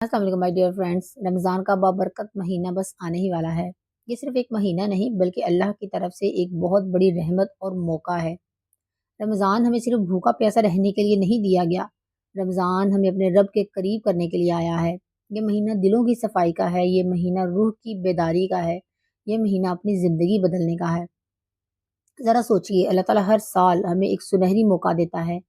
अस्सलाम वालेकुम my dear friends. Ramzan का बाबरकत महीना बस आने ही वाला है। ये सिर्फ एक महीना नहीं बल्कि अल्लाह की तरफ से एक बहुत बड़ी रहमत और मौका है। रमज़ान हमें सिर्फ भूखा प्यासा रहने के लिए नहीं दिया गया। रमज़ान हमें अपने रब के करीब करने के लिए आया है। ये महीना दिलों की सफाई का है, ये महीना रूह की बेदारी का है, ये महीना अपनी ज़िंदगी बदलने का है। ज़रा सोचिए, अल्लाह ताला हर साल हमें एक सुनहरी मौका देता है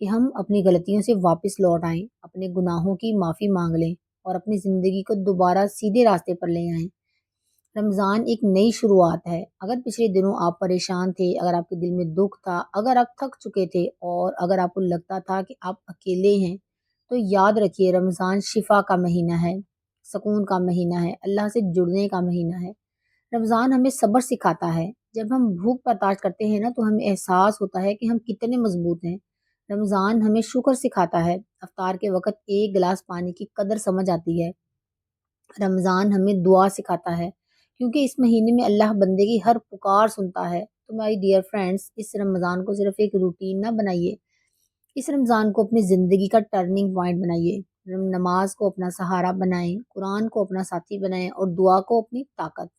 कि हम अपनी गलतियों से वापस लौट आएँ, अपने गुनाहों की माफ़ी माँग लें और अपनी ज़िंदगी को दोबारा सीधे रास्ते पर ले आएँ। रमज़ान एक नई शुरुआत है। अगर पिछले दिनों आप परेशान थे, अगर आपके दिल में दुःख था, अगर आप थक चुके थे और अगर आपको लगता था कि आप अकेले हैं, तो याद रखिए रमज़ान शिफ़ा का महीना है, सुकून का महीना है, अल्लाह से जुड़ने का महीना है। रमज़ान हमें सब्र सिखाता है। जब हम भूख बर्दाश्त करते हैं ना तो हमें एहसास होता है कि हम कितने मज़बूत हैं। रमज़ान हमें शुक्र सिखाता है। इफ्तार के वक़्त एक गिलास पानी की कदर समझ आती है। रमज़ान हमें दुआ सिखाता है क्योंकि इस महीने में अल्लाह बंदे की हर पुकार सुनता है। तो माय डियर फ्रेंड्स, इस रमज़ान को सिर्फ़ एक रूटीन ना बनाइए। इस रमज़ान को अपनी ज़िंदगी का टर्निंग पॉइंट बनाइए। नमाज को अपना सहारा बनाएँ, कुरान को अपना साथी बनाएँ और दुआ को अपनी ताकत।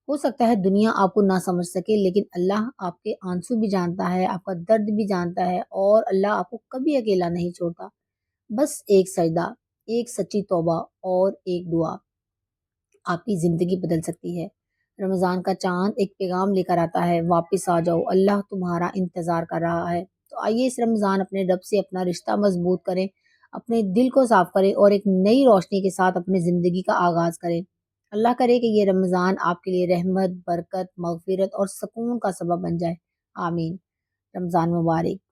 हो सकता है दुनिया आपको ना समझ सके लेकिन अल्लाह आपके आंसू भी जानता है, आपका दर्द भी जानता है और अल्लाह आपको कभी अकेला नहीं छोड़ता। बस एक सजदा, एक सच्ची तौबा और एक दुआ आपकी ज़िंदगी बदल सकती है। रमज़ान का चाँद एक पैगाम लेकर आता है, वापस आ जाओ, अल्लाह तुम्हारा इंतज़ार कर रहा है। तो आइए इस रमज़ान अपने रब से अपना रिश्ता मज़बूत करें, अपने दिल को साफ़ करें और एक नई रोशनी के साथ अपनी ज़िंदगी का आगाज़ करें। अल्लाह करे कि ये रमज़ान आपके लिए रहमत, बरकत, मग़फ़िरत और सुकून का सबब बन जाए। आमीन। रमज़ान मुबारक।